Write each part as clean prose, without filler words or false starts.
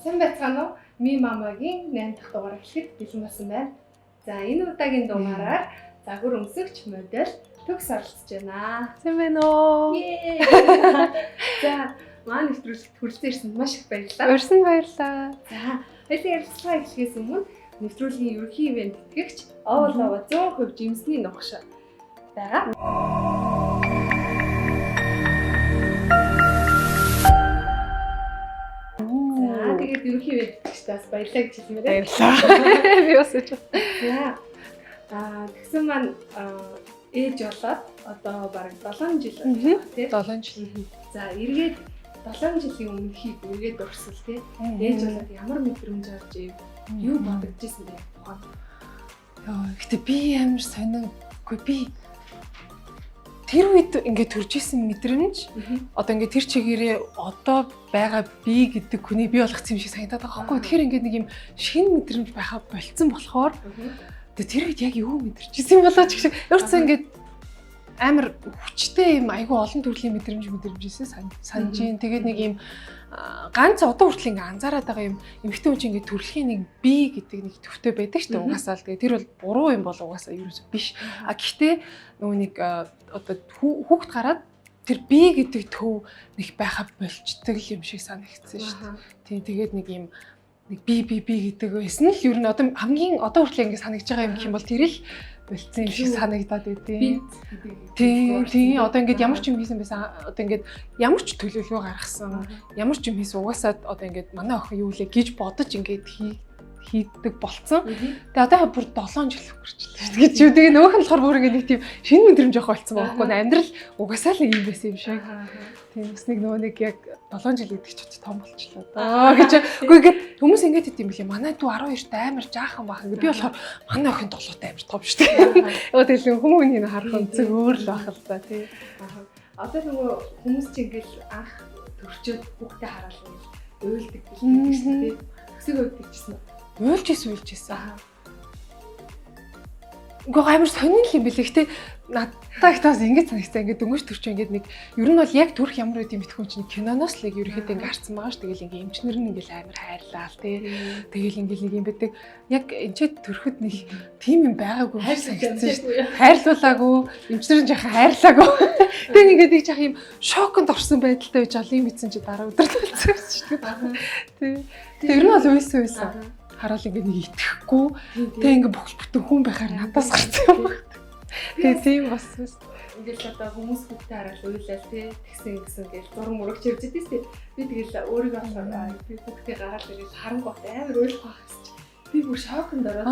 Сайн байцгаана уу? Ми мамагийн 8 дахь дугаар эхлэхэд бэлэн болсон байна. За энэ удаагийн дугаараар загвар өмсөгч модель төгс оролцож байна. Сайн байна уу? За маань нэвтрүүлэгт хүрэлцэн ирсэнд маш их баярлалаа. Урьсан баярлалаа. За хоёулаа ярилцлага эхлэхээс өмнө нэвтрүүлгийн ерөнхий ивент тэтгэгч Оволова 100% жимсний нухш байгаа. Тэгээд ерөнхий ивент тэтгэгчдээс баярлалаа гэж хэлмээрээ. Баярлалаа. Би бас гэж байна. За тэгсэн маань ээж болоод одоо бараг 7 жил байна тий. 7 жил. За эргээд 7 жилийн өмнөхийг эргээд дурсал тий. Ээж болоод ямар мэдрэмж авч юу бодож ирсэн бэ? Яа, гэтээ би амар сонирхолгүй би тэр үед ингээд төрж исэн мэдрэмж одоо ингээд тэр чигээрээ одоо байгаа би гэдэг хүний бий болгох юм шиг санагдаад байгаа байхгүй. Тэгэхээр ингээд нэг юм шинэ мэдрэмж байхаа болцсон болохоор тэр үед яг юу мэдэрч исэн юм болоо ч гэх шиг өөртөө ингээд амар хүчтэй юм айгүй олон төрлийн мэдрэмжсэн санаж ин. Тэгээд нэг юм ганц одоо хүртэл ингээ анзаараад байгаа юм эмэгтэй хүн чинь ингээ төрөлхийн нэг би гэдэг нэг төвтэй байдаг шүү дээ. Угаасаа л тэгээд тэр бол буруу юм бол угаасаа ерөөсөө биш. Гэхдээ нөгөө нэг одоо хүүхд гараад тэр би гэдэг төв нэг байха болчдөг юм шиг санагдсан шүү дээ. Тийм тэгээд нэг юм нэг би гэдэг байсан л ер нь одоо хамгийн одоо хүртэл ингээ санагдж байгаа юм гэх юм бол тэр л болцсон юм шиг санагдаад байдیں۔ Тийм одоо ингээд ямар ч юм хийсэн байсан одоо ингээд ямар ч төлөвлөгөө гаргасан ямар ч юм хийсэн угаасаа одоо ингээд манай охин юу лээ гэж бодож ингээд хийдэг болцсон. Тэгээ одоо бүр 7 жил өнгөрчлээ гэж юу тэгээ нөөх нь болохоор бүр ингээд нэг тийм шинэ мэдрэмж авах болсон байхгүй нэ амьдрал угаасаа л юм байсан юм шиг. Тийм бас нэг нөгөө нэг яг 7 жил гэдэг ч том болчихлоо даа гэж. Үгүй ингээд хүмүүс ингээд хэдэм билээ. Манай дүү 12-т амар жаахан бахан. Би болохоор манай охин 7-т амар том шүү дээ. Өө тэгэл хүмүүнийг харах өнцөг өөр л байх л да тий. Одоо нөгөө хүмүүс ч ингээд анх төрчөөд хүүхдээ хараал гэж уйлдаг гэж шүү дээ. Төсөг уйлдагчсан. Уйлж ийсэн. Үгүй амар сонирхол юм билээ. Гэтэ надад таас ингэж санагцсан. Ингээд дөнгөж төрч ингээд нэг ер нь бол яг төрх ямар үт юм битгүүн чинь киноноос л яг ерөөхдөө ингээд харсан байгаа ш. Тэгэл ингээд эмчнэр нь ингээд амар хайрлаа тий. Тэгэл ингээд нэг юм байдаг. Яг энэчээ төрөхөд нэг тийм юм байгаагүй санагдсан ш. Хайрлуулаагүй, эмчнэр нь жаахан хайрлаагүй. Тэг ингээд нэг жаах юм шоконд орсон байдалтай байж алын мэдсэн чи дараа өдөр л болсон ш. Тий. Тэг ер нь бол уйсан. Хараал ингээд нэг итгэхгүй тэг ингээд бохол бүтэн хүн байхаар надаас гарсан юм байна. Тэгээ тийм бас ингээд одоо хүмүүс хүүхдээ хараад уйлал тий тэгсэн гэж зураг мурагч явж байдээс тий би тэгэл өөрийгөө болохоор би хүүхдээ гараад ирээд харангуут амар уйлах байхс чи би бүр шоконд ороод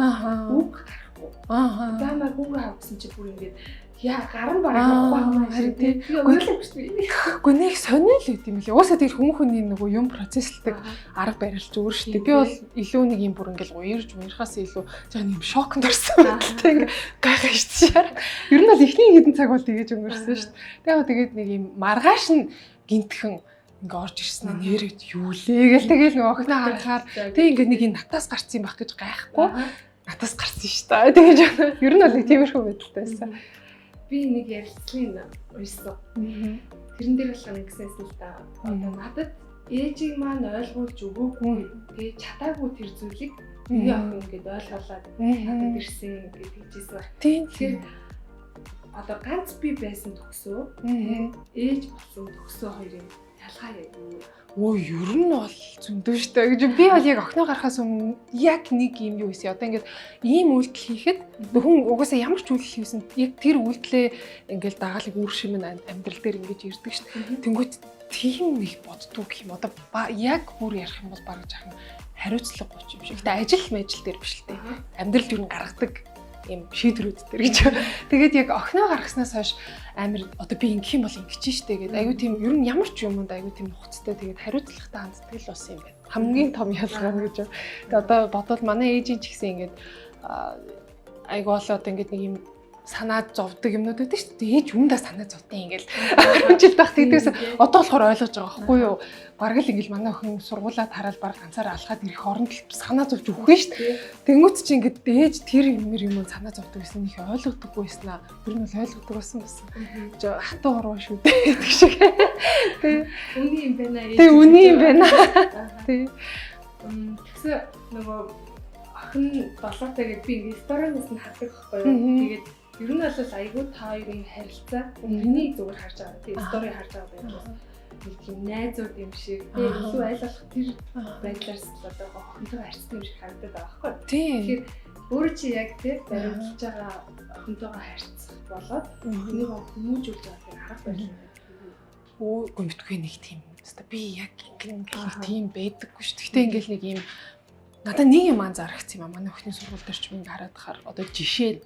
үг гарахгүй даамаа хүүгээ хавсан чи бүр ингээд яа гарын барах байхгүй харин тий уйлах биш би үгүй нэг сонирхол өгд юм лээ. Уусаа тэр хүмүүний нөгөө юм процессэлдэг арга барилч өөр шүү дээ. Би бол илүү нэг юм бүр ингээл уярхаас илүү жаа нэг шоконд орсон гэдэг гайхаа штэ. Ер нь бол эхний хэдэн цаг бол тэгэж өнгөрсөн шүү дээ. Тэгээд нэг юм маргааш нь гинтхэн ингээ орж ирсэн нэрээд юу лээ гэл тэгэл нөгөө охиноо харахаар тэг ингээ нэг юм натаас гарцсан байх гэж гайхгүй натаас гарсан шүү дээ. Тэгэж ер нь бол нэг тиймэрхүү байдалтай байсан. Би нэг ярилцлагын уншсан. Тэрэн дээр болох нэг гэсэн л да. Одоо надад ээжийг маань ойлгуулж өгөөгүй гэж чадаагүй тэр зүйлийг миний охин ингээд ойлголоод надад ирсэн гэж хэлжсэн баг. Тэгэхээр одоо ганц би байсан төгсөө ээж болсон төгсөө хоёрын ялгаа юу? Өө ер нь бол зөндөө штэ гэж би бол яг охиноо гарахаас өмнө яг нэг юм юу хийсэн. Одоо ингээд ийм үйлдэл хийхэд хүн угаасаа ямар ч үйлдэл хийсэн яг тэр үйлдэлээ ингээд дагалыг үр шимэн амьдрал дээр ингэж ирдэг штэ. Тэнгүүт тийм их боддгоо гэх юм. Одоо яг бүр ярих юм бол бараг жаахан хариуцлага гоч юм шиг. Гэтэ ажил дээр биш л дээ. Амьдрал юу гаргадаг юм шийдвэрүүд төр гэж. Тэгээд яг охиноо гаргаснаас хойш амар одоо би ингэх юм бол ингэж штэ гэдэг. Аюу тийм ер нь ямар ч юмд аюу тийм нухацтай тэгээд хариуцлагатай ханддаг л болсон юм байна. Хамгийн том ялгаа гэж. Тэгээд одоо бодвол манай ээжийн ч гэсэн ингэж аюу болоод ингэж нэг юм санаа зовдөг юмнууд байдаг шүү дээ. Ээж үүндээ санаа зовтой ингээл 10 жил байх тэгдээс одоо болохоор ойлгож байгаа байхгүй юу? Бараг л ингээл манай охин сургуулаад хараад бараг ганцаараа алхаад ирэх оронд л санаа зовж өгөх шүү дээ. Тэнгүүт чи ингээд ээж тэр юм санаа зовдөг гэсэн их ойлгодоггүй байснаа. Тэр нь бол ойлгодог байсан. Хатуу ороо шүү дээ гэх шиг. Тэ. Үний юм байна. Тэ үний юм байна. Тэ. Тэгсэн нөгөө охин 7-тай гэдэг би ингээ сториноос нь хардаг байхгүй юу. Тэгээд ер нь бол айгүй та хоёрын харилцаа миний зүгээр харж байгаа. Тэгээд стори харж байгаа байдлаас нэг тийм найзууд юм шиг тэгээд илүү айлгах тэр байдлаас л одоо охинтойгоо харьцдаг юм шиг харагдаад байгаа байхгүй юу. Тэгэхээр өөрөө чи яг тэр баримтж байгаа охинтойгоо харьцах болоод охиныгоо хүмүүжүүлж байгааг харах байлаа. Гомдгүй нэг тийм. Хэвээ би яг ингээл тийм байдаггүй шүү. Гэхдээ ингээл нэг юм надад нэг юм анзаарчихсан юм аа. Манай охины сургууль дээр ч юм хараад хахаар одоо жишээ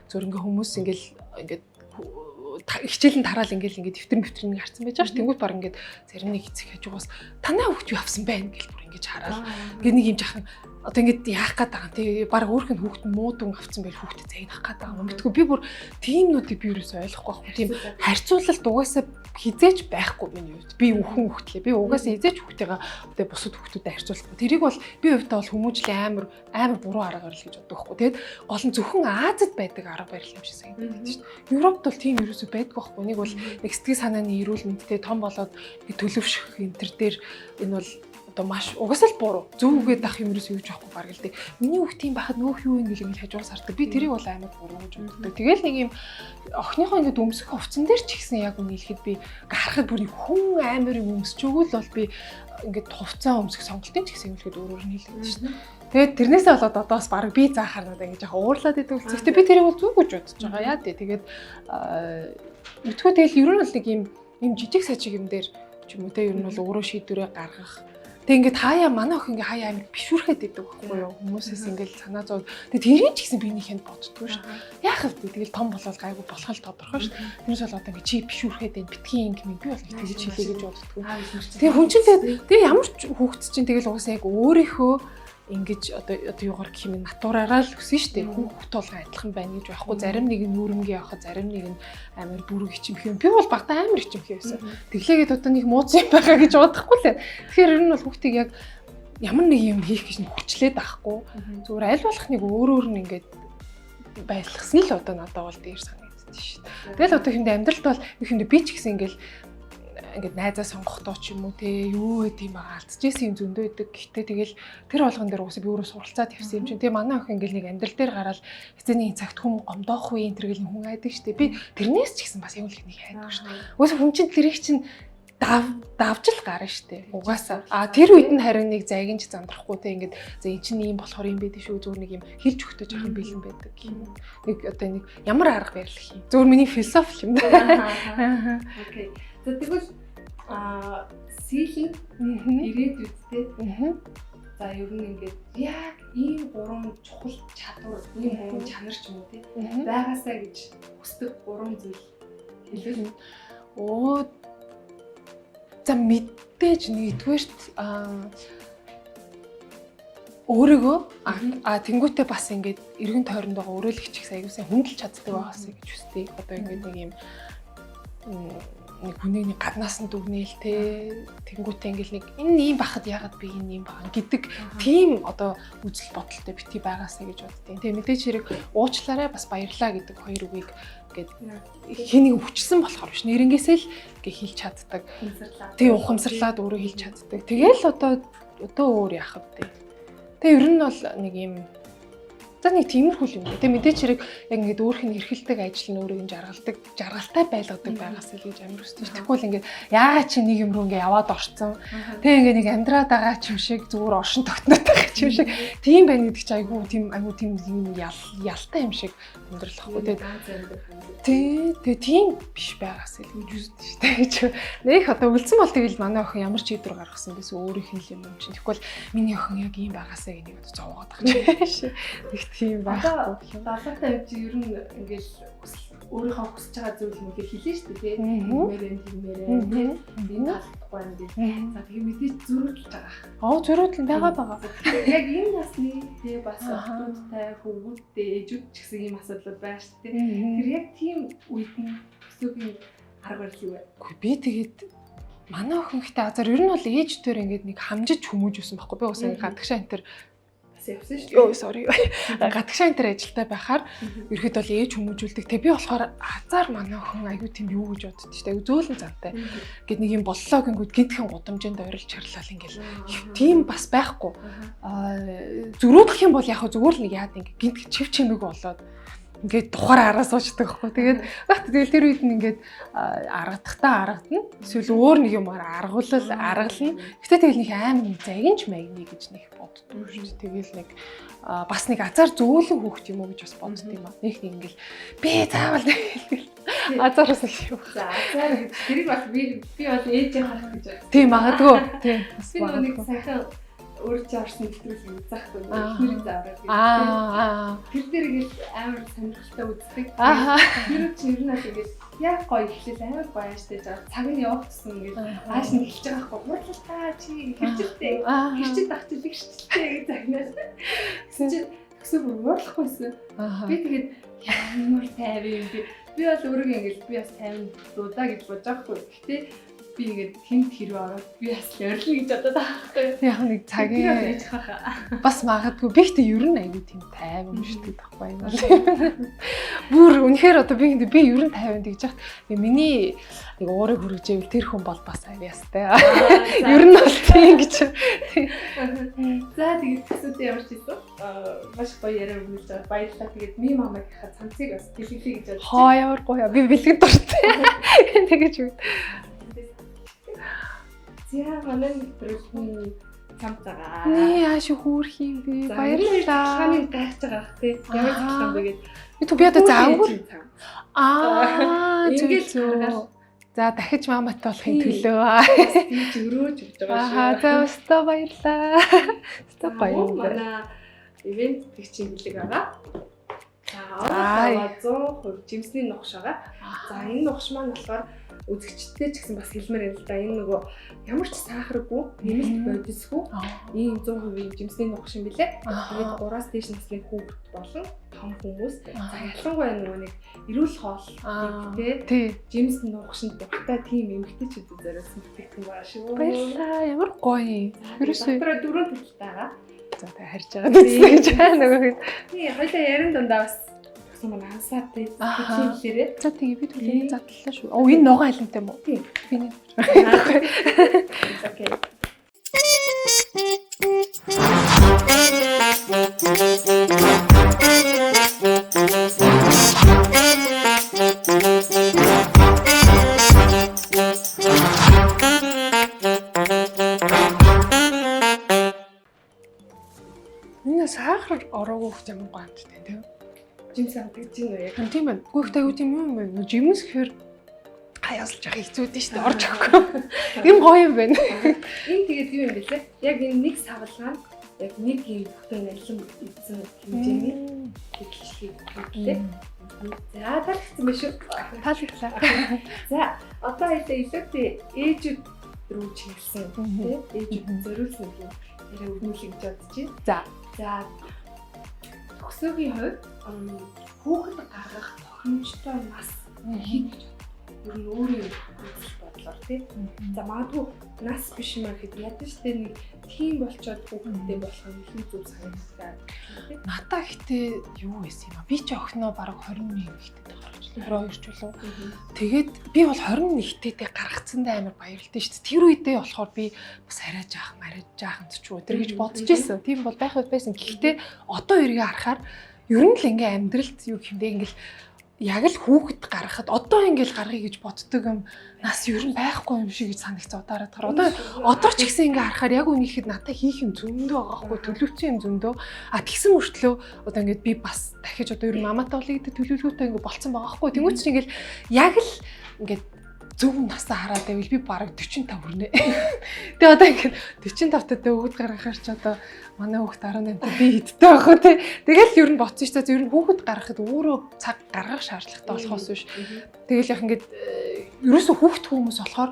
зөв ингээ хүмүүс ингээд хичээлэн тараал ингээл дэвтэр харсан байж байгаа ш. Тэнгүүд баг ингээд зарим нэг эцэг хажуугаас танай хөвгт юу авсан байна гэж бүр ингэж хараад ингээд нэг юм жахан одоо ингээд яах гээд байгаа юм тий баг өөрх нь хүүхэд муудун авсан байл хүүхдэд загнах гээд байгаа юм. Мэдгүй би бүр тиймнүүдийг би юуээс ойлгохгүй байхгүй. Тийм харьцуулалт угаасаа хизээч байхгүй миний хувьд. Би өвхөн хүүхдлээ. Би угаасаа хизээч хүүхдтэйгээ одоо бусад хүүхдүүдэд харьцуулахгүй. Тэрийг бол би хувьдаа бол хүмүүжлийн амар буруу арга барил гэж боддог байхгүй. Тэгэд гол нь зөвхөн Азад байдаг арга барил юм шиг санагддаг шүү дээ. Европт бол тийм юусоо байдгүй байхгүй. Нэг бол нэг сэтгэл санааны эрүүл мэндтэй том болоод төлөвшөх энэ төр дээр энэ бол одоо маш угсаал буруу зөв үгээд ах юм ерөөсөө юуж байхгүй баг л дээ. Миний хүүхд тийм байхад нөөх юу юм гэл ингэ хажуугаас хардаг. Би тэрийг бол амар буруу гэж боддог. Тэгэл нэг юм охиныхоо ингэ өмсөх хувцсан дээр ч ихсэн яг үний хэлэхэд би харахад бүр хүн амар юм өмсч өгвөл бол би ингэ хувцаа өмсөх сонголтын ч гэсэн юм хэлэхэд өөрөөр нь хэлээд шүү дээ. Тэгээд тэрнээсээ болоод одоос баг би заахаар надад ингэ жоохон уурлаад идэв. Гэхдээ би тэрийг бол зүг гэж бодож байгаа яа дээ. Тэгээд мэдгүй тэгэл ер нь бол нэг юм жижиг сажиг юм дээр ч юм уу те ер нь бол өөрөө шийдвэрээ гаргах. Тэг ингээд хаяа манай охин ингээ хаяа амир бишүүрхэд идэг байхгүй юу хүмүүсээс ингээл санаа зов. Тэг тэрийг ч гэсэн биенийхэнд боддгоо шүү. Яах вэ? Тэгэл том болоод гайгүй болох л тодорхой шүү. Тэрнээс бол одоо ингээ чи бишүүрхэд энэ битгий юм би бол тэгж хэлээ гэж боддгоо. Тэг хүн чинь тэг ямар ч хүүхэд чинь тэгэл угаасаа яг өөрийнхөө ингэж одоо юугаар гэх юм натураараа л өсөн шүү дээ. Хүүхд толгой адилхан байна гэж байхгүй. Зарим нэг нь нүүрэмгийн явах, зарим нэг нь амар бүрэг ичимх юм. Би бол багтаа амар ичимх байсан. Тэглээгээд одоо нэг мууц юм байгаа гэж бодохгүй л. Тэгэхээр ер нь бол хүүхдийг яг ямар нэг юм хийх гэж хүчлээд байхгүй. Зүгээр аль болох нэг өөр нь ингээд байлгасан л одоо надад бол дээр санагдчих шүү дээ. Тэгэл одоо хэвдэ амьдралд бол ихэндээ би ч гэсэн ингээд найзаа сонгохдоо ч юм уу те юу гэдэг юм аа алдчихсэн юм зөндөө идэг. Гэхдээ тэгэл тэр болгон дээр уусаа би өөрөө суралцаад явсан юм чинь. Тэгээ манай охин ингээл нэг амьдрал дээр гараад эцэний цагт хүм гомдоох үе энэ төр гэл хүн айдаг штэ. Би тэрнээс ч гэсэн бас юм л их нэг хайдаг штэ. Уусаа хүн чинь тэрийг чинь давж л гарна штэ. Угаасаа. Тэр үед нь харин нэг зайгинч зандрахгүй те ингээд за эн чинь ийм болохоор юм байдаг шүү. Зүгээр нэг юм хэлж өгтөж явах юм бэлэн байдаг юм. Нэг одоо нэг ямар арга барил юм. Зүгээр миний философи юм да. Окей. За тэгвэл силийн ирээдүйдтэй за ер нь ингээд яг ийм гурван чухал чадвар, ийм гурван чанар ч юм уу тий байгаасаа гэж хүсдэг гурван зүйл хэлвэл за мэдээж нэгдүгээрт өөрийгөө тэнгуүтээ бас ингээд эргэн тойронд байгаа өрөөлөгч их аягүй сайн хүндэлж чаддаг байгаасаа гэж хүсдэг. Одоо ингээд нэг юм нэг хүнийг нэг гаднаас нь дүгнээл те тэнгуүтэй ингээл нэг энэ ийм байхад яагаад би энэ ийм байгаа гэдэг тийм одоо үзэл бодолтой бити байгаасаа гэж боддیں۔ Тэгээ мэдээж хэрэг уучлаарай бас баярлаа гэдэг хоёр үгийг ингээд хэнийг хүчсэн болохоор биш нэрнгээсээ л ингээ хэлж чаддаг. Тэгээ ухамсарлаад өөрөө хэлж чаддаг. Тэгээл одоо өөр яах вэ? Тэгээ ер нь бол нэг юм за нэг тиймэрхүү юм. Тэгээ мэдээч хэрэг яг ингээд өөрх нь эрхэлдэг ажил нь өөрийг жаргалтай байлгадаг байгаас л гэж амир өсдөж. Тэгвэл ингээд яагаад чи нэг юм руу ингээд яваад орцсон. Тэгээ ингээд нэг амьдраад байгаа ч юм шиг зүгээр оршин тогтноод байгаа ч юм шиг. Тийм байна гэдэг чи айгүй тийм юм ялтай юм шиг амьдралахгүй. Тэгээ тийм биш байгаас л гэж үздэж шүү дээ. Нэг одоо үлдсэн бол тэгэл манай охин ямар ч шийдвэр гаргасан гэсэн өөрийнх нь юм чинь. Тэгвэл миний охин яг ийм байгаасаа энийг зовоод байгаа юм шиг. Тийм байхгүй. Далаатай авч ер нь ингээл өөрийнхөө хүсэж байгаа зүйл мүлээ хэлнэ шүү дээ. Тиймээрээ энэ талахгүй юм гээл. За тэгээ мэдээж зөрүүлж байгаа. Зөрүүлэн байгаа. Яг энэ насны тий бас охтуудтай, хүүхдүүдтэй, ээжүүд ч гэсэн ийм асуудал байна шүү дээ. Тэр яг тийм үед нь өсөөгийн арга барил юу вэ? Үгүй би тэгээд манай охин ихтэй азар ер нь бол ээжтээр ингээд нэг хамжиж хүмүүж өсөн байхгүй. Би уусаа гадагшаа энэ төр явсан шүү дээ. Йоо sorry. Гадагшаа энэ төр ажилтай байхаар ерөөд бол ээж хүмүүжүүлдэг. Тэг би болохоор азар манай охин айгүй тийм юу гэж боддоо шүү дээ. Айгүй зөөлөн зантай. Гэт нэг юм боллоо гингүүд гинтхэн гудамжинд ойрлж чарлал ингээл тийм бас байхгүй. Зөрүүлэх юм бол яг зүгээр л нэг яад ингээ гинт чив чимээг болоод ингээд тухаар араа суучдаг байхгүй. Тэгээд багт тэгэл тэр үед нь ингээд аргадахтаа аргадна. Эсвэл өөр нэг юмар аргална. Гэтэ тэгэл нэг амар загинж магни гэж нэг боддог шүү дээ. Тэгэл нэг бас нэг азар зөөлөн хөөхт юм уу гэж бас боддог юм аа. Нэг ингээл би заавал азараас нэг юм. За азар тэрийг бас би бол ээж харах гэж байна. Тийм магадгүй. Тийм. Би нэг сайхан өөрчн орсон нэвтрүүлэг үзэхгүй эхнэрийг заавраад тэр дээрээс амар сонирхолтой үздэг. Тэр чинь ер нь л ингэж яг гоё ихлээл амар гоё штэ цаг нь явагдсан ингэж ааш нь эхэлж байгаа байхгүй гурлаа чи хэрчэлтэй хэрчэд ахчих ихчтэй гэж загнаас гэсэн чи төсөө уурлахгүйсэн. Би тэгээд ямар тайван юм би бол өөрийгөө ингэж би бас тайван дуудаа гэж бодож байхгүй. Гэтэ би ингээд хинт хэрэг ороод би бас орилно гэж бодоод байгаа байхгүй. Яг нэг цагийн бас магадгүй би ихтэй ер нь аягүй тийм тайван шүү дээ байхгүй юм бол. Бүр үнэхээр одоо би ер нь тайван гэж яах. Миний нэг уурыг хүргэжээвэл тэр хүн бол бас авьяастай. Ер нь бол тийм гэж. За тэгээд төсөөдөө ямар ч хэлсэн. Маш гоё яриа өгнөж байгаа. Баярлалаа. Тэгээд ми мамагийнхаа цамцыг бас бэлгэлээ гэж бодчих. Хоо ямар гоё. Би бэлгэд дуртай. Тэгэж үг. За манай нэвтрүүлгийн цамцгаа. Nee ааш хөөх юм бэ. Баярлалаа. Ханыг гайхаж байгаа тий. Ямар цахилгаан бэ гэд. Би одоо заавал ингэж за дахиж маматай болохын төлөө. Би өрөөж өгч байгаа шүү. За өстө баярлалаа. Өстө баярлалаа. Манай ивент тэгчийн бэлэг байгаа. За 100% жимсний нухш байгаа. За энэ нухш маань болохоор үзэгчтэй ч гэсэн бас хэлмээр юм л да. Энэ нөгөө ямар ч сахаргүй, нэмэлт бодисгүй ийм 100% жимсний нухш юм билээ. Тэгээд 3-аас дээш насны хүүхэд болон том хүмүүс. За ялангуяа нөгөө нэг эрүүл хоол тий жимс нухшинд дуртай тийм эмэгтэйчүүд зориулсан бүтээгдэхүүн байгаа шүү. Баярлалаа. Ямар гоё. Ерөөсөө дотроо дөрөв төлөлтэй байгаа. За та харж байгаа гэж нөгөө. Тий хоёлаа ярин дундаа бас манай ансаад тий хэлээрээ. За тэгээ би төлөвний задлаа шүү. Оо энэ ногоон айлмтай юм уу? Тий. Би нэг. Окей. Энэ сахар ороогүй хөх юм гоомжтэй тийм. Жимс авдаг чинь үү яг. Тийм байна. Гэхдээ юу юм бэ? Жимс гэхээр хаяасалж байгаа хэцүү дээ шүү дээ. Орж өгөхгүй. Юм гоё юм байна. Энэ тэгээд юу юм бэ лээ? Яг энэ нэг савлгаан яг нэг юм бүтэн алим эзэн хэмжээний хэлхийг хэлээ. За таалагдсан байх шүү. Таалагдлаа. За одоо илүүтэй ээжүүд рүү чиглэсэн тийм ээжүүд зориулсан юм яриа өгнүүлэх гэж бодож байна. За төгсөөгийн хувьд хүүхэд гаргах тохиромжтой нас хэд гэж ер нь өөрийн үзэл бодлоор тийм. За магадгүй нас биш юм гэхэд ядаж штэ нэг тийм болчоод хүүхэдтэй болох нь их зүг санагддаг. Надаа ихтэй юу байсан юм а? Би ч охиноо бараг 21 ихтэй гаргаж 22 ч болов. Тэгээд би бол 21-тэй гаргацсандаа амар баярлалтай шүү дээ. Тэр үедээ болохоор би бас арай жаахан ч өдр гэж бодож байсан. Тийм бол байх байсан. Гэхдээ одоо эргээ харахаар ер нь л ингээ амьдралд юу гэмдэ ингээл яг л хүүхэд гаргахад одоо ингээл гаргая гэж боддог юм нас ер нь байхгүй юм шиг гэж санагцсан удаараад таар. Одоо ч гэсэн ингээ харахаар яг үнийхэд надад хийх юм зөндөө байгаа хгүй төлөвчсөн юм зөндөө. Тэгсэн мөртлөө одоо ингээд би бас дахиж одоо ер нь маматай болъё гэдэг төлөвлөгөөтэй ингээ болцсон байгаа хгүй. Тэнгүүт чинь ингээл яг л ингээд зөв насаа хараад байвал би бараг 45 хүрнэ. Тэгээ одоо ингээд 45 таа хүүхэд гаргахаар ч одоо манай хүүхэд 18 таа би хэдтэй байх уу те. Тэгэл ер нь боцсон шүү дээ. Ер нь хүүхэд гаргахад өөрөө цаг гаргах шаардлагатай болохоос биш. Тэгэл яг ингээд ерөөсө хүүхдтэй хүмүүс болохоор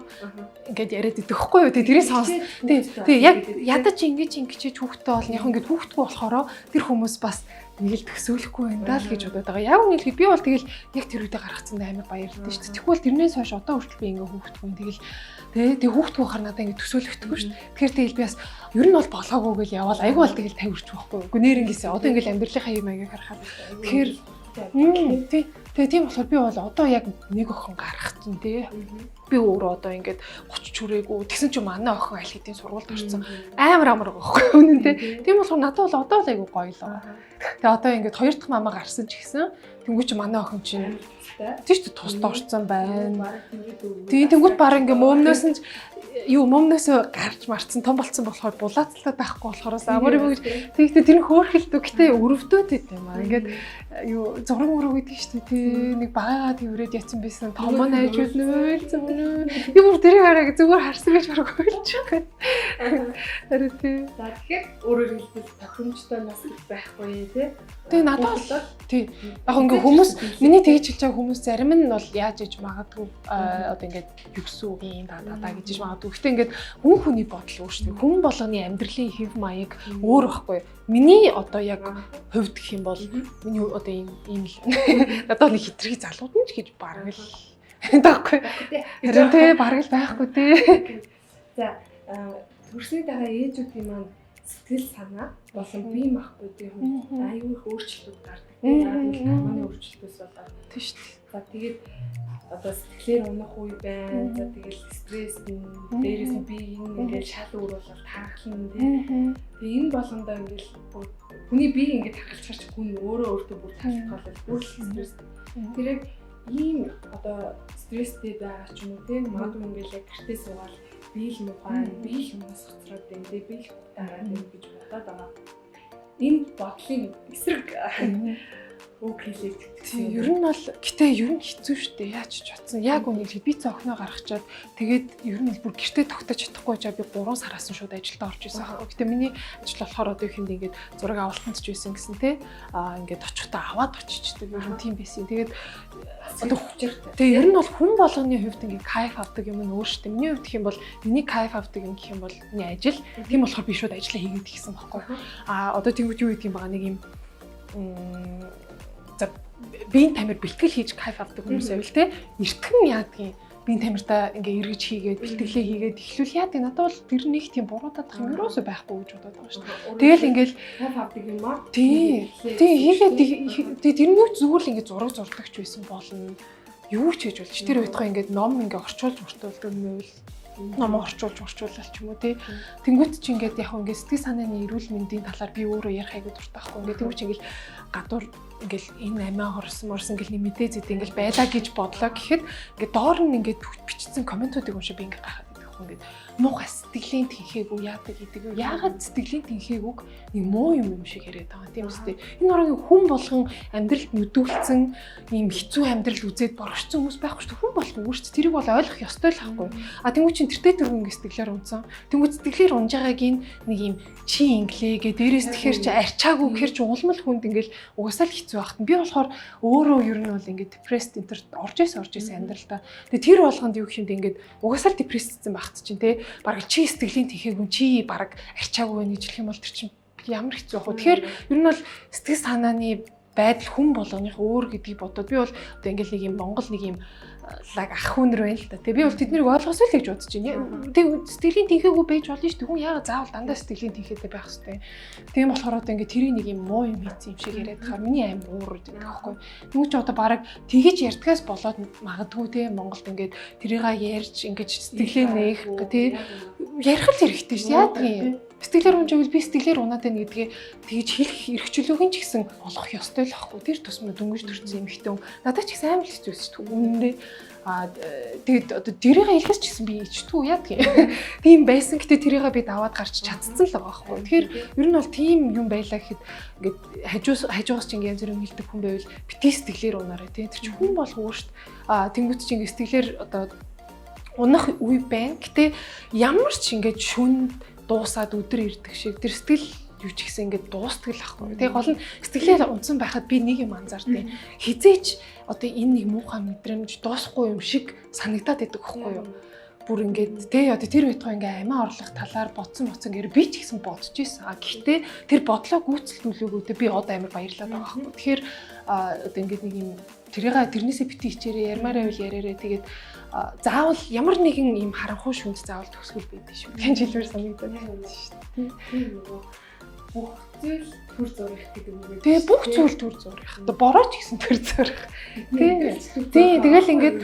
ингээд яриад идэх хгүй юу. Тэгээ тэрийг сонс. Тэгээ яг ядаж ингэж хүүхдтэй болно. Яг ингээд хүүхдгүй болохоор тэр хүмүүс бас нэг л төсөөлөхгүй байна даа л гэж бодоод байгаа. Яг үнэ хэлэхэд би бол тэгэл яг тэр үедээ гаргацсан амар баярлалтай шүү дээ. Тэгвэл тэрнээс хойш одоо хүртэл би ингээ хүүхдгүй. Тэгэл тэгээ хүүхдгүй хахаар надад ингээ төсөөлөгдөхгүй шүү дээ. Тэгэхээр тэгэл би бас ер нь бол болоогүй гэл яваал айгүй бол тэгэл тавирч байхгүй. Үгүй нэр ингэсэн. Одоо ингээл амьдралынхаа юм аягийг харахаар. Тэгэхээр тийм болохоор би бол одоо яг нэг охин гаргацсан тий. Би өөрөө одоо ингээд 30 хүрээгүй тэгсэн чинь манай охин аль хэдийн сургуульд орсон. Амар байхгүй үнэн тий. Тийм болохоор надад бол одоо л айгүй гоё л байгаа. Тэгээ одоо ингээд хоёр дахь мамаа гарсан ч гэсэн тэнгуү чи манай охин чинь тийм ч тусд орсон байна. Тэнгуүт баг ингээд мөмнөөс нь мөмнөөс гарч марцсан том болцсон болохоор булаацалтай байхгүй болохоос амар юм тэгтээ тэр хөөрхөлтөө гэтээ өрөвдөд байт юм аа. Ингээд зураг мөрөг гэдэг шүү дээ тий. Нэг багаагаа тэрээд яцсан байсан. Том найзууд нөөлцөн нөө. Юу тэрийг хараа зүгээр харсан гэж баргуулж байгаа. Харин тий. За тэгэхээр өөрөөр хэлбэл тохиромжтой нас байхгүй тий. Тэгээ надад бол тий. Яг ингээ хүмүүс миний тэгж хэлж байгаа хүмүүс зарим нь бол яаж иж магадгүй одоо ингээд югсүү юм даа гэж магадгүй. Гэхдээ ингээд хүний бодол өөр шүү дээ. Хүн болгоны амьдралын хэв маяг өөр байхгүй. Миний одоо яг хувьд гэх юм бол миний одоо ийм л надад нэг хитрхи залууд нь ч гэж бараг л таахгүй. Харин тий бараг л байхгүй тий. За төрсний дараа ээжүүдийн маань сэтгэл санаа болон бие махбодын хувьд аюул их өөрчлөлтүүд гардаг. Яг л гормоны өөрчлөлтөөс болоод тийм шүү дээ. За тэгээд одоо сэтгэлээр унах үе байна. За тэгэл стресс дээрээс нь би энэ ингээд шал өөрөөлөл тархална тий. Тэгээ энэ болгондоо ингээд хүний бие ингээд тархалчаарч хүн өөрөө өөртөө бүр тархалж бүр стресс. Тэр яг ийм одоо стресстэй байгаа ч юм уу тий. Магадгүй ингээд яг гэртээ суугаад бие л мухайн, бие л хүмүүс хоцроод байна тий. Бие л хутаараад байна гэж бодоод байгаа. Энэ бодлын эсрэг үг хэлээд тийм ер нь бол гэтээ ер нь хэцүү шүү дээ. Яаж ч бодсон. Яг үнийг би цаохноо гаргачаад тэгээд ер нь бүр гэртээ тогтож чадахгүй жаа би 3 сараас нь шууд ажилдаа орж исэн аахгүй. Гэтээ миний ажил болохоор одоо их юм ингээд зураг авалтанд ч байсан гэсэн тий. Ингээд очихдаа аваад очичдаг ер нь тийм байсан. Тэгээд одоо хүчтэй. Тэгээ ер нь бол хүн болгоны хувьд ингээд кайф авдаг юм нь өөр шүү дээ. Миний хувьд гэх юм бол миний кайф авдаг юм гэх юм бол миний ажил. Тийм болохоор би шууд ажиллаа хийгээд ихсэн байхгүй. Одоо тэнгууд юу гэдэг юм байгаа нэг юм биеийн тамир бэлтгэл хийж кайф авдаг хүмүүс байвал те эртхэн яадгийн биеийн тамиртаа ингээ эргэж хийгээд бэлтгэлээ хийгээд эхлүүл яадаг надад бол тэр нэг тийм буруудаад юм ерөөсөө байхгүй гэж бодоод байгаа шүү дээ. Тэгэл ингээл кайф авдаг юм аа. Тийм хийгээд тэрнүүч зүгээр л ингээ зураг зурдагч байсан болно. Юу ч хийж болж тэр байтугай ингээ ном ингээ орчуулж мөртүүлдэг юм байвал ном орчуулал ч юм уу тий. Тэнгүүт чи ингээд яг ингээд сэтгэл санааны эрүүл мэндийн талаар би өөрөө ярих айгуу дуртай байхгүй. Ингээд тэнгүүт чи ингээд гадуур ингээл энэ амиа хорсон ингээл мэдээ зэт ингээл байлаа гэж бодлоо гэхэд ингээд доор нь ингээд бичсэн комментуудыг уншиж би ингээд гахаад байдаг хүн ингээд муухай сэтгэлийн тэнхээгүй яадаг гэдэг юм. Яагаад сэтгэлийн тэнхээгүйг нэг муу юм шиг яриад байгаа тийм үстэй. Энэ орогийн хүн болгон амьдралд нүдүүлсэн ийм хэцүү амьдрал үзээд боргочсон хүмүүс байхгүй шүү дээ. Хүн болгон үүрч тэрийг бол ойлгох ёстой л байхгүй. Тэнгуү чин тэртээ төрөнгө сэтгэлээр унсан. Тэнгуү сэтгэлээр унж байгааг нэг ийм чи инглээ гэ дээрээс тэгэхэр чи арчаагүй гэхэр чи улмал хүнд ингээл угасаал хэцүү байхад би болохоор өөрөө ер нь бол ингээд депресд энтерт орж исэн амьдралдаа. Тэгээ тэр болгонд юу гэх юм бэ ингээд угасаал депрессцсэн байхад чинь те бараг чи сэтгэлийн тэнхээгүй чи бараг арчаагүй байна гэж хэлэх юм бол тэр чинь ямар хэцүү байх вэ? Тэгэхээр ер нь бол сэтгэл санааны байдал хүн болгоных өөр гэдгийг бодоод би бол одоо ингээл нэг юм Монгол нэг юм лаг ах хүнэр байна л та. Тэгээ би бол тэднийг ойлгосоо л гэж бодож байна. Тэг сэтгэлийн тэнхээгүй байж болно шүү дээ. Хүн яагаад заавал дандаа сэтгэлийн тэнхээтэй байх хэрэгтэй. Тийм болохоор одоо ингээд тэрийг нэг юм муу юм хийсэн юм шиг яриад байгаа. Миний аим уур гэдэг байхгүй. Тэгвэл ч одоо бараг тэгэж ярьдгаас болоод магадгүй те Монголд ингээд тэрийг ярьж ингээд сэтгэлээ нээх те ярих л хэрэгтэй шүү. Яадаг юм. Сэтгэлээр унжвал би сэтгэлээр унаад байна гэдгээ тэгж хэлэх эрхчлөөгийн ч гэсэн олох ёстой л байхгүй. Тэр тусмаа дөнгөж төрсэн юм хитэн. Надад ч гэсэн амар л хэцүү шүү. Үнэндээ тэгээд одоо тэрийг хэлэхс ч гэсэн би ичтгүү яадаг юм. Тийм байсан. Гэтэ тэрийг би даваад гарч чадсан л байгаа байхгүй. Тэгэхээр ер нь бол тийм юм байлаа гэхэд ингээд хажуугаас ч ингээд янз бүрийн хэлдэг хүн байвал битгий сэтгэлээр унаарай тийм. Тэр чинь хүн болох өөр шүү. Тэнгүүт чи ингээд сэтгэлээр одоо унах үе байна. Гэтэ ямар ч ингээд шүн дуусаад өдөр ирдэг шиг тэр сэтгэл юу ч гэсэн ингээд дуустдаг л ахгүй. Тэгээ гол нь сэтгэлээ унтсан байхад би нэг юм анзаардаг. Хизээч одоо энэ нэг муухай мэдрэмж дуусахгүй юм шиг санагдаад байдаг байхгүй юу? Бүр ингээд одоо тэр байтугай ингээ амиа орлох талаар бодсон гэр би ч гэсэн бодож ийсэн. Гэхдээ тэр бодлоо гүйцэлдүүлээгүйдээ би одоо амар баярлаад байгаа байхгүй. Тэгэхээр одоо ингээд нэг юм тэрнээсээ бити хичээрээ ярмаараа байл яриараа тэгээд заавал ямар нэгэн юм харанхуй шүнд заавал төгсгөл байдаг шүү. Тэн жилээр санагдаад байна шүү дээ. Бүх зүйл төр зурх гэдэг үг. Тэгээ бүх зүйл төр зурх. Одоо бороо ч гэсэн төр зурх. Тий, тэгэл ингээд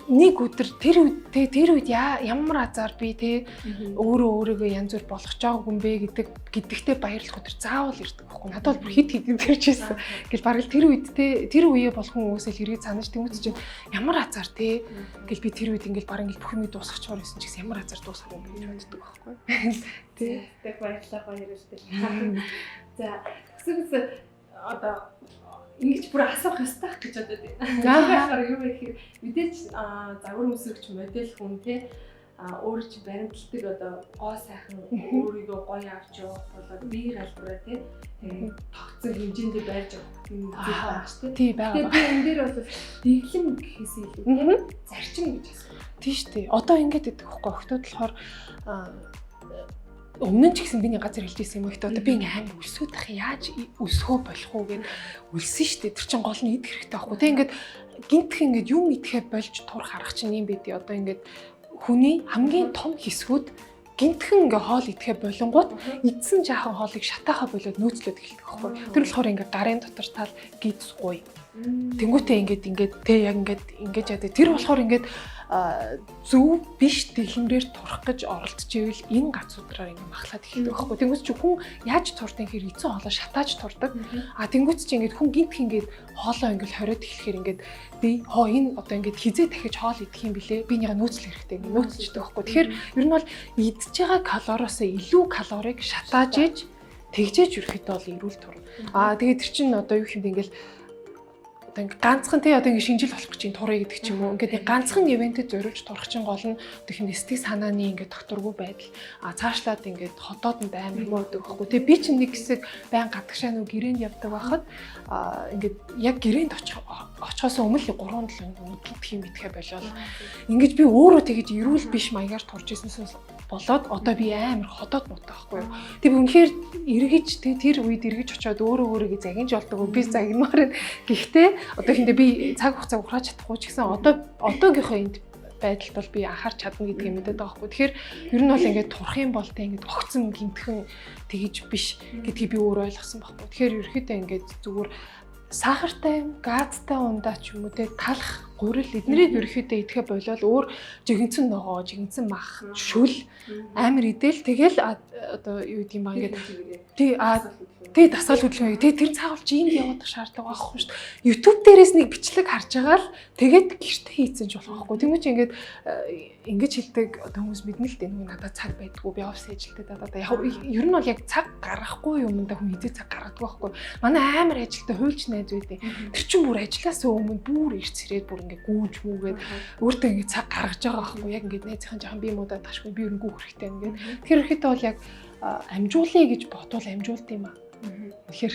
нэг өдөр тэр үед ямар азар би те өөрийгөө янз бүр болгож байгаа юм бэ гэдэгтээ баярлах өдөр заавал ирдэг байхгүй. Надад бол бүр хит тэрчээсэн. Гэл бараг л тэр үед те тэр үеэ болгон хүмүүсэл хэрэг санаж тэмүүц чинь ямар азар те гэл би тэр үед ингээл бараг ингээл бүх юм дуусчихмаар байсан ч гэсэн ямар азар дуусах юм бэ гэж боддог байхгүй. Тий. Тэг баярлалаа баярлалаа. За тэгсээс одоо ингэж бүр асуух ёстой гэж бодод байна. Юу гэхээр мэдээж загвар үсрэгч модель хүн те өөрөө чи баримталдаг одоо гоо сайхан өөрийгөө гоё авч явах болоод бие галбараа те тогтсон хэмжээндээ барьж явах юм байна шүү дээ. Тий байгаа. Тэгээ би энэ дээр бол дэглэм гэхээс илүү зарчим гэж асуув. Тий шүү дээ. Одоо ингэж гэдэг хөхгүй охтууд болохоор өмнө нь ч гэсэн биний газар хэлжсэн юм ихтэй одоо би ингээм өсөд ах яаж өсгөө болох уу гэд үлсэн шүү дээ. Тэр чин гол нь идэх хэрэгтэй байхгүй. Тэг ингээд гинтх ингээд юм идэхэ болж турах арга чинь юм бидий одоо ингээд хүний хамгийн том хэсгүүд гинтхэн ингээ хоол идэхэ болонгууд идсэн жаахан хоолыг шатаахаа болоод нөөцлөд эхэлдэг байхгүй. Тэр болохоор ингээ гарын дотор тал гидсгүй. Тэнгүүтээ ингээд тэг яг ингээд яа тэр болохоор ингээд зөв биш дэлгэмрээр турах гэж оролдож ивэл энэ гацуудраар ингээ махлаад эхэлдэг байхгүй. Тэнгүүт чи хүн яаж турдаг хэрэг эцэн хоолоо шатааж турдаг. Тэнгүүт чи ингээд хүн гинт ингээд хоолоо ингээд хориод эхлэхээр ингээд би энэ одоо ингээд хизээ дахиж хоол идэх юм блэ? Бинийга нөөцлөх хэрэгтэй ингээд нөөцлждэг байхгүй. Тэгэхээр ер нь бол идж байгаа калориос илүү калорийг шатааж иж тэгжээж ерөөхдөө бол эрүүл тур. Тэгээд тэр чинь одоо юу юм бэ ингээд ганцхан тий одоо ингэ шинжил болох гэж турыг гэдэг ч юм уу ингээд ганцхан ивентэд зориулж турах чинь гол нь одоо юм эстетик санааны ингээд докторгүй байдал цаашлаад ингээд хотоодонд амар муудаг байхгүй тий би чинь нэг хэсэг байн гадагшаа нүг гэрээнд явдаг байхад ингээд яг гэрээнд очихоос өмнө 3-7 минут гэх юм итгэе болол ингэж би өөрөө тэгэж эрүүл биш маягаар турж ирсэнээс болоод одоо би амар ходоод муутай байхгүй юу. Тэг би үнэхээр эргэж тэр үед эргэж очиод өөрийгөө загинж болдог би загнамаар гэхдээ одоо хинтээ би цаг хугацаа ухрааж чадахгүй ч гэсэн одоогийнхоо энд байдалд бол би анхаарч чадна гэдгийг мэдээд байгаа байхгүй. Тэгэхээр ер нь бол ингээд турах юм бол тэ ингээд огцом гинтхэн тэгэж биш гэдгийг би өөрөө ойлгосон байхгүй. Тэгэхээр ерөөхдөө ингээд зүгээр сахартай, газтай ундаа ч юм уу те талах гурил эднэрийг ерөөхдөө идэхэ болол өөр жигэнцэн ногоо, жигэнцэн мах, шүл амар идэл тэгэл одоо юу гэдэг юм ба ингээд тий дасгал хөдөлгөөн тэр цаагуулж энд явах шаардлага байхгүй шүү дээ. YouTube дээрээс нэг бичлэг харж байгаа л тэгээд гэртээ хийцэн ч болох байхгүй. Тэнгүүч ингээд ингэж хэлдэг одоо хүмүүс мэднэ л дээ нэг надад цаг байдгүй би офис ажилтдаг одоо яг ер нь бол яг цаг гаргахгүй юмдаа хүн хизээ цаг гаргадаг байхгүй. Манай амар ажилтаа хуульч найз үйдээ. Тэр чинь бүр ажилласаа өмнө бүр ирц ирээд бүр ингээд гүүж мүгээд өөртөө ингээд цаг гаргаж байгаа байхгүй. Яг ингээд найзынхаа жахан би муудаад ташгүй би өрөнгөө хэрэгтэй ингээд. Тэгэхээр ихэд бол яг амжуулъя гэж бодвол амжуулт юм аа. Тэгэхээр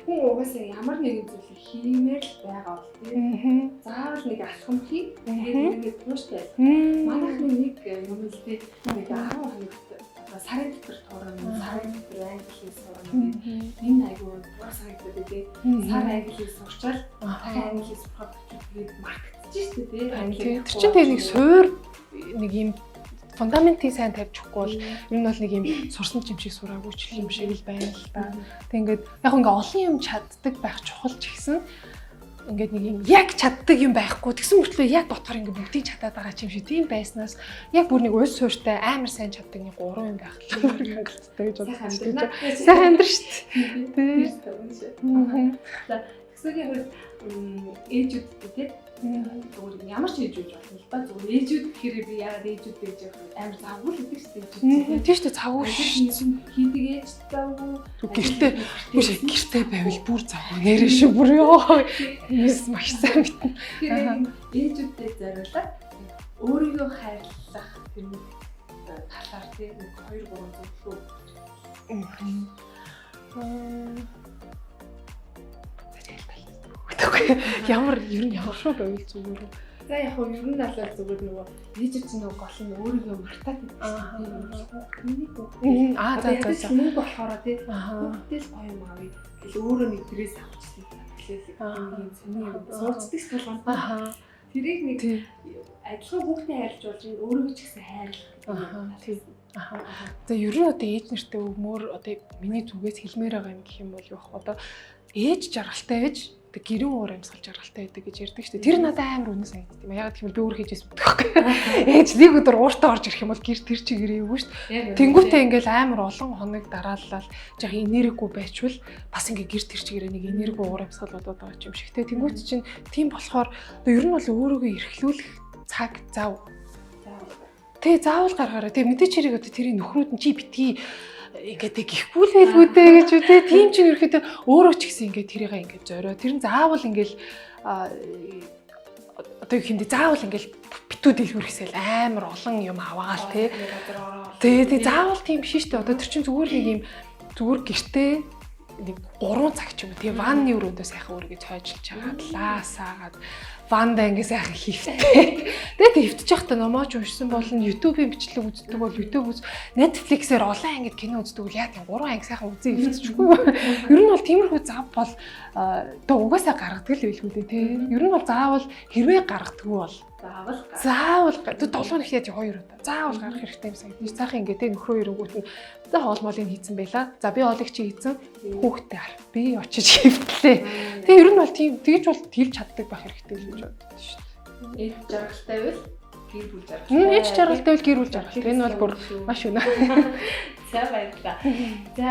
хүн угаасаа ямар нэгэн зүйлийг хиймээр л байгаа бол тийм. Заавал нэг алхам хий. Тэгээд нэг тууштай. Манайхны нэг юм л тийм нэг 10 хоногт сарын дотор туурна. Сарын дотор англи хэл сурна. Энэ айгуу угаасаа гэдэг тийм. Сар англи хэл сурчаал англи хэл сурах гэдэг магтчих шүү дээ тийм. Тэр чинь нэг суур нэг юм фундаментыг сайн тавьж өгөхгүй бол ер нь бол нэг юм сурсан юм шиг сураагүй ч юм шиг л байна л да. Тэг ингээд яг ингээ олон юм чаддаг байх чухал ч гэсэн ингээд нэг юм яг чаддаг юм байхгүй тэгсэн мөртлөө яг бодохоор ингээ бүгдийг чадаад байгаа юм шиг тийм байснаас яг бүр нэг уус суурьтай амар сайн чаддаг нэг 3 юм байх л хангалттай гэж бодож байна. Сайн амьдрын шүү дээ. Тийм. За тэгсэгийн хувьд ээжүүдтэй тийм зүгээр ямар ч ээж үж болно л да. Зүгээр ээжүүд гэхээр би яагаад ээжүүд гэж амар завгүй л гэдэг шүү дээ. Тийм шүү дээ завгүй хийдэг ээж завгүй. Гэртээ байвал бүр завгүй нэрээ шүү бүр ёо. Мис маш сайн мэднэ. Тэгэхээр ээжүүдтэй зориулаад өөрийгөө хайрлах тэр талаар тийм 2-3 зөвлөө. Ямар ер нь ямар шүү байвал зүгээр. За яг нь ер нь бол зүгээр нөгөө ээж чинь нөгөө гол нь өөрийгөө мартаад байдаг. За мөнгө болохоор тий. Хүүхдээс гоё юм авъя. Тэгэл өөрөө нэг дресс авчихсан. Тэгэхээр юм цэний юм суурцдаг болгоно. Тэрийг нэг адилхан хүүхдээ хайрлаж болж өөрийгөө ч гэсэн хайрлах. За ер нь одоо ээж нэртэй өгмөр одоо миний зүгээс хэлмээр байгаа юм гэх юм бол юу одоо ээж жаргалтай ээж тэг гэрэн уур амьсгал жаргалтай байдаг гэж ярьдаг шүү дээ. Тэр надад амар үнэн санагддаг юм. Ягаад гэвэл би өөр хийжээс мэддэг байхгүй. Ээж нэг өдөр ууртаа орж ирэх юм бол гэр тэр чигээр эвгүй шүү дээ. Тэнгүүтээ ингээл амар олон хоног дараалал жах энергигүй байчвал бас ингээ гэр тэр чигээр нэг энерги уур амьсгал болоод байгаа юм шиг те. Тэнгүүт чинь тийм болохоор ер нь бол өөрийгөө эрхлүүлэх цаг зав. Тэ заавал гаргаараа. Тэ мэдээч хэрэг одоо тэрийн нөхрүүд нь чи битгий ингээд гихгүй л байлгүй дээ гэж үтэй. Тийм чинь ерөөхдөө өөрөө ч гэсэн ингээд тэрийг ингээд зорио. Тэр нь заавал ингээд одоо юу хэмдэ заавал ингээд битүү дэлгүүрхсэл амар олон юм аваагаал тий. Тэгээ заавал тийм биш шүү дээ. Одоо тэр чинь зүгээр нэг юм зүгээр гэртээ нэг 3 цаг ч юм уу тий ванны өрөөндөө сайхан үргэж хойжилж чагаад лаасаагаад ванда ингээ сайхан хөвтэй. Тэгээд хөвтөж явахдаа номооч уншсан бол YouTube-ийн бичлэг үздэг бол YouTube үз Netflix-ээр олон ангид кино үздэг бол яа тийм 3 анги сайхан үзэн хөвтөжгүй. Ер нь бол тиймэрхүү зав бол одоо угаасаа гаргадаг л байлгүй дээ тий. Ер нь бол заавал хэрвээ гаргадаггүй бол заавал 7 хоног яаж 2 удаа заавал гарах хэрэгтэй юм санагдаж. Цаахан ингээ тий нөхрөө ирэнгүүт нь за хоолмолыг хийцэн байла. За би хоолыг чи хийцэн хүүхдээ хар. Би очиж хөвтлээ. Тэгээ ер нь бол тийм тэгж бол тэлж чаддаг байх хэрэгтэй л гэж боддог шүү дээ. Ээж жаргалтай байвал гэр бүл жаргалтай. Ээж жаргалтай байвал гэр бүл жаргалтай. Энэ бол бүр маш үнэ. За баярлалаа. За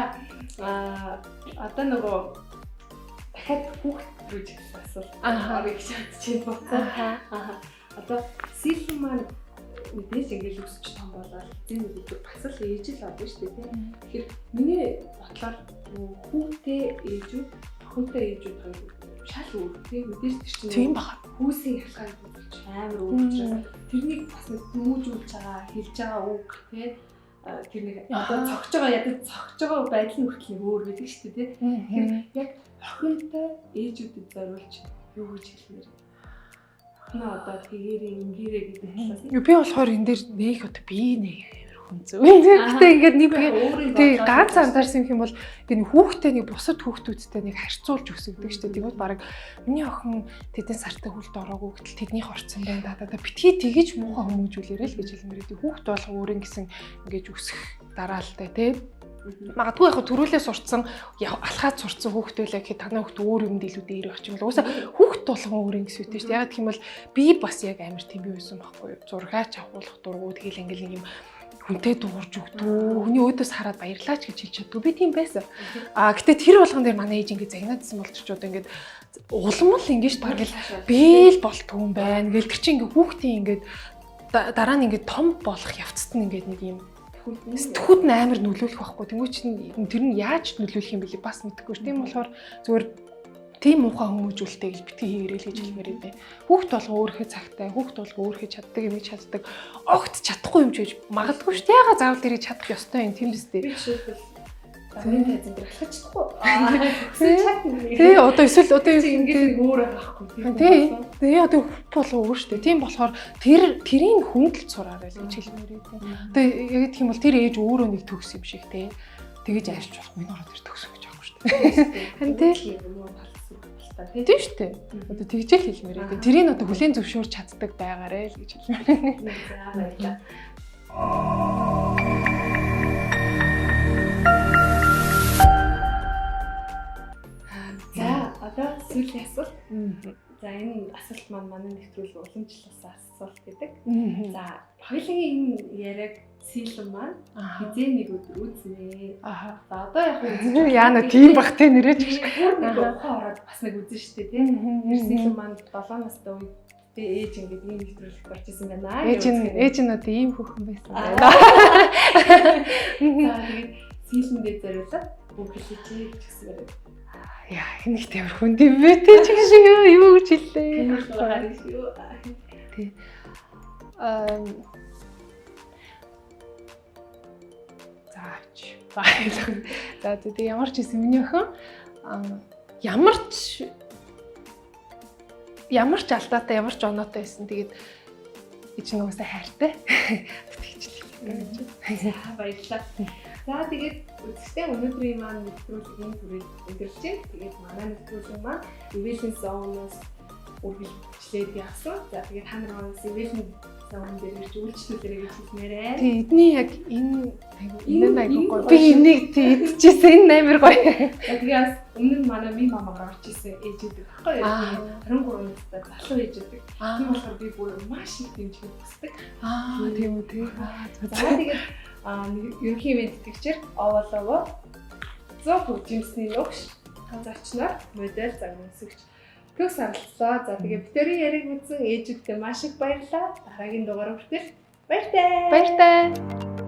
одоо нөгөө дахиад хүүхд рүү жигсэн асуулт. Авиг шатчих боцоо. Одоо сэлэн маань мэдээж ингээд өсч том болоод эзэн нэг өдөр бас л ээж л авдаг шүү дээ тийм. Тэгэхээр миний бодлоор хүүхдээ ээжүүд, охинтой ээжүүд хоёр шал өөр тийм мэдээж тэр чинь тийм баха. Хүүсийн ялгааг үзүүлж амар өөр учраас тэрнийг бас нэг хүмүүжүүлж байгаа, хэлж байгаа үг тийм. Тэр нэг одоо цогж байгаа байдал нь хүртэл нэг өөр байдаг шүү дээ тийм. Тэгэхээр яг охинтой ээжүүдэд зориулж юу гэж хэлмээр одоо тэгээрээ ингээрээ гэдэг талаас нь. Би болохоор энэ дээр нэг одоо би нэг хүн зөв. Гэхдээ ингээд нэг тий ганц анзаарсан юм бол ингээд хүүхдээ нэг бусад хүүхдүүдтэй нэг харьцуулж өсгдөг шүү дээ. Тэгвэл баг миний охин тэдэн сартай хүлд ороогүй гэтэл тэднийх орцсон байна да. Битгий тэгэж муухай хүмүүжүүлээрэй л гэж хэлмээр дээ. Хүүхд болго өөрийн гэсэн ингээд өсөх дараалтай тий. Магадгүй яг төрүүлээ сурцсан алхаад сурцсан хүүхдтэй л гэхэд танай хүүхд өөр юмд илүү дээр байх юм бол уусаа хүүхд болгон өөр юм гэсэн үг тийм. Яг гэх юм бол би бас яг амар тийм би байсан байхгүй юу. Зургаач авахулах дургуу тэгэл ингээл нэг юм хүнтэй дуурж өгдөө. Хүний өөдөөс хараад баярлаач гэж хэлж чаддгүй. Би тийм байсан. Гэтээ тэр болгон дээр манай ээж ингээд загнаадсан болчих ч одоо ингээд улам л ингээд баг л би л болтгүй юм байна. Гэл тэр чинь ингээд хүүхдийн ингээд дараа нь ингээд том болох явцад нь ингээд нэг юм сэтгүүд нь амар нөлөөлөх байхгүй. Тэнгүүч тэр нь яаж нөлөөлөх юм бэ бас мэдэхгүй ш. Тийм болохоор зүгээр тийм муухай хүмүүжүүлэлтэй гэж битгий хийгэрэй л гэж хэлмээр байна. Хүүхд болго өөрийнхөө цагтай, хүүхд болго өөрийнхөө чаддаг юм чаддаг. Огт чадахгүй юм ч гэж магадгүй ш. Яга заавал тэрийг чадах ёстой юм тийм үстэй. Би жишээлбэл замын тайзан дээр ахаж чадахгүй. Тий одоо эсвэл одоо ингээд өөр байхгүй тийм. Тий одоо болго өөр ш. Тийм болохоор тэрийн хүндэлж сураарай л гэж хэлмээр байна. Одоо яг гэх юм бол тэр ээж өөрөө нэг төгс юм шиг тий. Тэгэж ярьж болох минь ороод тэр төгс гэж аахгүй ш. Хан тий. Тийм шүү дээ. Одоо тэгжэл хэлмээр байна. Тэрийг одоо хүлээн зөвшөөрч чаддаг байгаарэ л гэж хэлмээр байна. За баярлалаа. За одоо сүүлийн асуулт. За энэ асуулт манай нэвтрүүл уламжлалсан асуулт гэдэг. За хоёулын энэ яриаг сэлэн маань хизээ нэг өдөр үзнэ. За одоо яг яана тийм бах те нэрэж нэг ухаан ороод бас нэг үзэн штэ тийм. Сэлэн маань 7 настай үед ээж ингээд ийм нэвтрүүлэгт орж исэн байна. Ээж нь одоо ийм хөхөн байсан байна. За тэгээд сэлэндээ зориулаад бүх хэлчихээ гэж хэлсэн байна. Яа, энэ их тамир хүн юм бэ те ч гэж юу гэж хэллээ. Тий. За тэгээ ямар ч юм миний охин ямар ч алдаатай, ямар ч оноотой байсан. Тэгээд ич нугасаа хайртай. За баярлалаа. За тэгээд үзэгчтэй өнөөдрийн маань нэвтрүүлгийн түрийг өндөрлж байна. Тэгээд манай нэвтрүүлэг маань Evasion Zone-оос үргэлжлээд явсан. За тэгээд та нар Evasion Zone дээр ирж үйлчлүүлээрэй гэж хэлмээрээ. Тий, эдний яг энэ айгүй гоё. Би энийг идчихсэн энэ амар гоё. Тэгээд өмнө нь манай ми мамагаар орж исэн ээж идэг байхгүй юу? 23 настай залуу ээж идэг. Тийм болохоор би бүр маш их дэмжих хүсдэг. Тийм үү тий. За тэгээд ерөнхий ивент тэтгэгчээр оволово 100% жимсний ногш зочноор модель загнасагч төгс оролцлоо. За тэгээд битэрийн яриг үзэн ээжүүдтэй маш их баярлалаа. Дараагийн дугаар хүртэл баяртай. Баяртай.